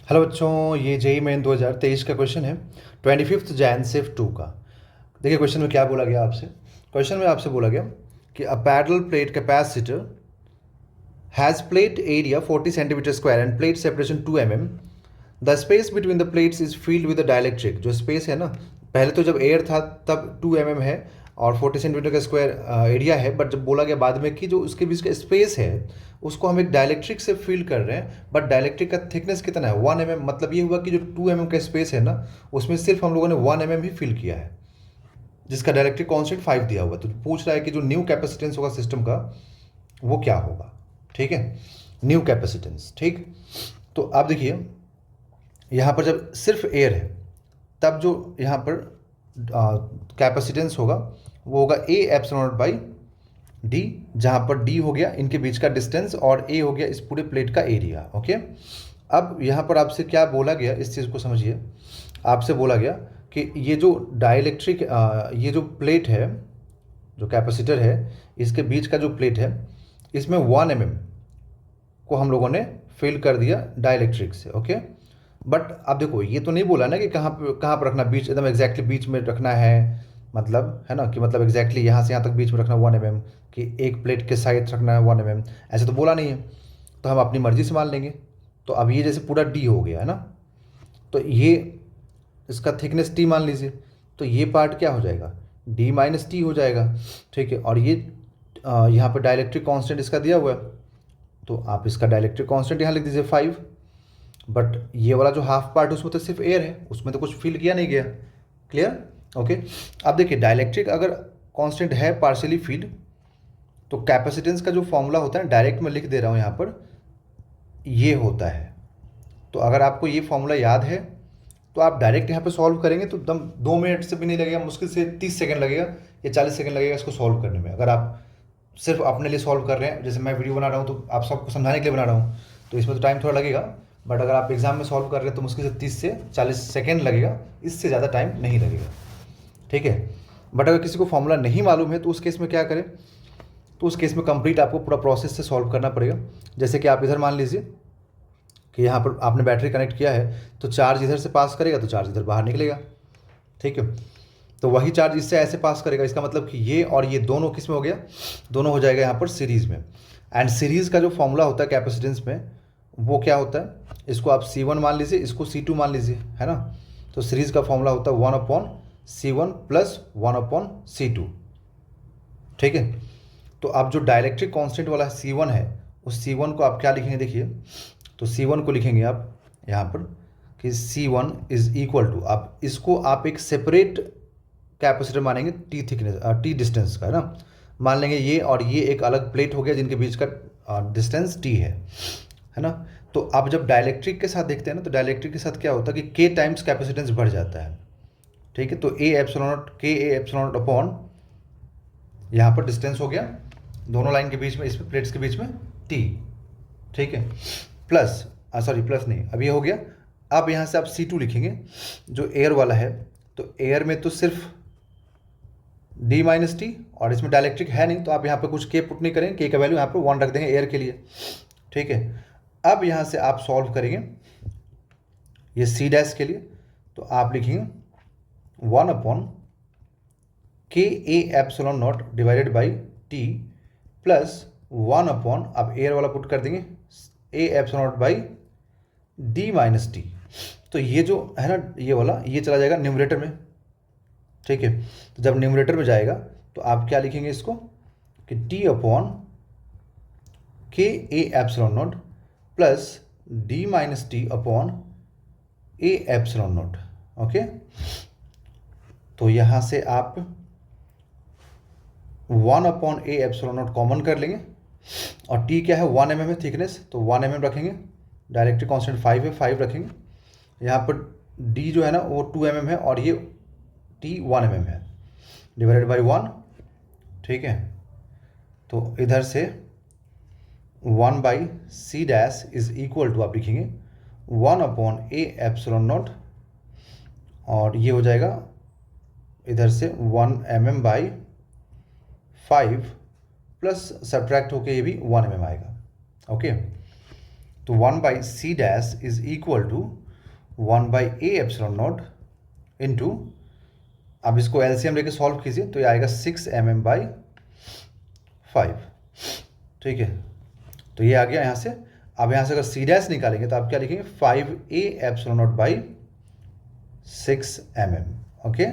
Hello बच्चों, ये JEE main 2023 का क्वेश्चन है 25 सिर्फ 2 का। देखिए क्वेश्चन में क्या बोला गया आपसे। क्वेश्चन में आपसे बोला गया कि a parallel plate capacitor has plate area 40 centimetre square end plate separation 2 mm। The space between the plates is field with the dielectric. जो स्पेस है ना, पहले तो जब एयर था तब 2 mm है और 40 सेंटीमीटर का स्क्वायर एरिया है, बट जब बोला गया बाद में कि जो उसके बीच का स्पेस है उसको हम एक डाइलेक्ट्रिक से फील कर रहे हैं, बट डाइलेक्ट्रिक का थिकनेस कितना है 1 mm। मतलब ये हुआ कि जो 2 mm का स्पेस है ना, उसमें सिर्फ हम लोगों ने 1 mm ही फिल किया है, जिसका डाइलेक्ट्रिक कांस्टेंट 5 दिया हुआ है। तो पूछ रहा है कि जो न्यू कैपेसिटेंस होगा सिस्टम का वो क्या होगा। ठीक है, न्यू कैपेसिटेंस। ठीक, तो आप देखिए यहाँ पर जब सिर्फ एयर है तब जो यहाँ पर कैपेसिटेंस होगा वो होगा ए एप्सिलॉन नॉट बाई डी, जहाँ पर डी हो गया इनके बीच का डिस्टेंस और ए हो गया इस पूरे प्लेट का एरिया। ओके, अब यहाँ पर आपसे क्या बोला गया, इस चीज़ को समझिए। आपसे बोला गया कि ये जो डाइलेक्ट्रिक ये जो प्लेट है, जो कैपेसिटर है, इसके बीच का जो प्लेट है इसमें 1 mm को हम लोगों ने फिल कर दिया डाइलेक्ट्रिक से। ओके, बट अब देखो ये तो नहीं बोला ना कि कहाँ पर रखना, बीच एकदम एग्जैक्टली बीच में रखना है, मतलब है ना कि मतलब एग्जैक्टली यहाँ से यहाँ तक बीच में रखना 1 mm, कि एक प्लेट के साइड रखना है 1 mm, ऐसे तो बोला नहीं है। तो हम अपनी मर्जी से मान लेंगे। तो अब ये जैसे पूरा डी हो गया है ना, तो ये इसका थिकनेस टी मान लीजिए, तो ये पार्ट क्या हो जाएगा, डी माइनस टी हो जाएगा। ठीक है, और ये यहाँ पर डाइलेक्ट्रिक कांस्टेंट इसका दिया हुआ है, तो आप इसका डाइलेक्ट्रिक कांस्टेंट यहाँ लिख दीजिए 5। बट ये वाला जो हाफ पार्ट उसमें तो सिर्फ एयर है, उसमें तो कुछ फील किया नहीं गया। क्लियर? ओके, अब देखिए डाइलेक्ट्रिक अगर कांस्टेंट है पार्शियली फील्ड, तो कैपेसिटेंस का जो फॉर्मूला होता है डायरेक्ट मैं लिख दे रहा हूँ यहाँ पर, ये होता है। तो अगर आपको ये फॉर्मूला याद है तो आप डायरेक्ट यहाँ पे सॉल्व करेंगे तो एकदम 2 मिनट से भी नहीं लगेगा, मुश्किल से 30 सेकंड लगेगा या 40 सेकंड लगेगा इसको सॉल्व करने में। अगर आप सिर्फ अपने लिए सॉल्व कर रहे हैं, जैसे मैं वीडियो बना रहा हूँ तो आप सबको समझाने के लिए बना रहा हूँ, तो इसमें तो टाइम थोड़ा लगेगा। बट अगर आप एग्जाम में सॉल्व कर रहे हैं तो मुश्किल से 30 से 40 सेकेंड लगेगा, इससे ज़्यादा टाइम नहीं लगेगा। ठीक है, बट अगर किसी को फॉर्मूला नहीं मालूम है तो उस केस में क्या करें, तो उस केस में कंप्लीट आपको पूरा प्रोसेस से सॉल्व करना पड़ेगा। जैसे कि आप इधर मान लीजिए कि यहाँ पर आपने बैटरी कनेक्ट किया है, तो चार्ज इधर से पास करेगा तो चार्ज इधर बाहर निकलेगा। ठीक है, तो वही चार्ज इससे ऐसे पास करेगा, इसका मतलब कि ये और ये दोनों किस में हो गया, दोनों हो जाएगा यहाँ पर सीरीज़ में। एंड सीरीज़ का जो फॉर्मूला होता है कैपेसिटेंस में वो क्या होता है, इसको आप C1 मान लीजिए, इसको C2 मान लीजिए, है ना। तो सीरीज़ का फॉर्मूला होता है 1/C1 प्लस 1/C2। ठीक है, तो अब जो डाइलेक्ट्रिक कांस्टेंट वाला C1 है, उस C1 को आप क्या लिखेंगे, देखिए तो C1 को लिखेंगे आप यहाँ पर कि C1 इज इक्वल टू, आप इसको आप एक सेपरेट कैपेसिटर मानेंगे टी थिकनेस टी डिस्टेंस का, है ना। मान लेंगे ये और ये एक अलग प्लेट हो गया जिनके बीच का डिस्टेंस टी है ना। तो अब जब डाइलेक्ट्रिक के साथ देखते हैं ना, तो डाइलेक्ट्रिक के साथ क्या होता है कि के टाइम्स कैपेसिटेंस बढ़ जाता है। ठीक है, तो ए एप्सिलॉन नॉट के ए एप्सिलॉन नॉट अपॉन यहाँ पर डिस्टेंस हो गया दोनों लाइन के बीच में, इसमें प्लेट्स के बीच में टी। ठीक है, प्लस सॉरी प्लस नहीं, अब ये हो गया। अब यहाँ से आप C2 लिखेंगे जो एयर वाला है, तो एयर में तो सिर्फ डी माइनस टी और इसमें डाइलेक्ट्रिक है नहीं, तो आप यहाँ पे कुछ के पुट नहीं करेंगे, के का वैल्यू यहाँ पे 1 रख देंगे एयर के लिए। ठीक है, अब यहाँ से आप सॉल्व करेंगे ये C डैश के लिए, तो आप लिखेंगे 1/के A epsilon naught divided by T plus 1/, अब एयर वाला पुट कर देंगे, A epsilon naught by D minus T. तो ये जो है ना ये वाला, ये चला जाएगा न्यूमरेटर में। ठीक है, तो जब न्यूमरेटर में जाएगा तो आप क्या लिखेंगे इसको कि टी अपॉन के ए epsilon not plus D minus T upon A epsilon not. Okay, तो यहाँ से आप 1/ए एप्सिलॉन नॉट कॉमन कर लेंगे, और टी क्या है 1 mm है थिकनेस, तो 1 mm रखेंगे, डायरेक्ट्रिक कांस्टेंट 5 है 5 रखेंगे। यहाँ पर डी जो है ना वो 2 mm है और ये टी 1 mm है, डिवाइडेड बाई 1। ठीक है, तो इधर से 1/C dash is equal to आप लिखेंगे 1/ए एप्सिलॉन नॉट, और ये हो जाएगा इधर से 1 mm बाई 5 प्लस सब्ट्रैक्ट होके ये भी 1 mm आएगा। ओके, तो 1/c dash is equal to 1/a epsilon not into, अब इसको एलसीएम लेके सॉल्व कीजिए तो ये आएगा 6 mm/5। ठीक है, तो ये आ गया यहाँ से। अब यहाँ से अगर सी डैश निकालेंगे तो आप क्या लिखेंगे 5a epsilon naught by 6 mm। Okay,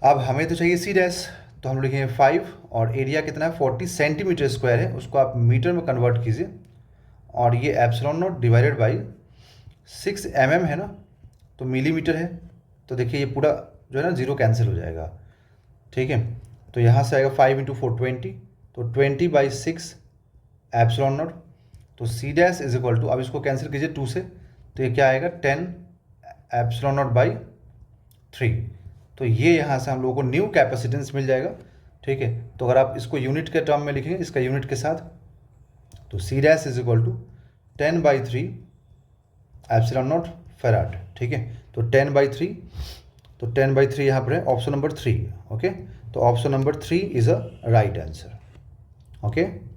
अब हमें तो चाहिए सी डैश, तो हम लिखेंगे 5 और एरिया कितना है 40 सेंटीमीटर स्क्वायर है, उसको आप मीटर में कन्वर्ट कीजिए और ये epsilon naught divided by 6 mm है ना, तो मिलीमीटर है। तो देखिए ये पूरा जो है ना जीरो कैंसिल हो जाएगा। ठीक है, तो यहाँ से आएगा 5 × 4 20, तो 20/6 एप्सिलॉन नॉट। तो C dash is equal to, अब इसको कैंसिल कीजिए 2 से, तो ये क्या आएगा 10 एप्सिलॉन नॉट बाई 3। तो ये यहाँ से हम लोगों को न्यू कैपेसिटेंस मिल जाएगा। ठीक है, तो अगर आप इसको यूनिट के टर्म में लिखेंगे, इसका यूनिट के साथ, तो C dash is equal to 10/3 epsilon not farad. ठीक है, तो 10/3, तो 10/3 यहाँ पर है, ऑप्शन नंबर 3। ओके, तो option number 3 is a right answer. Okay.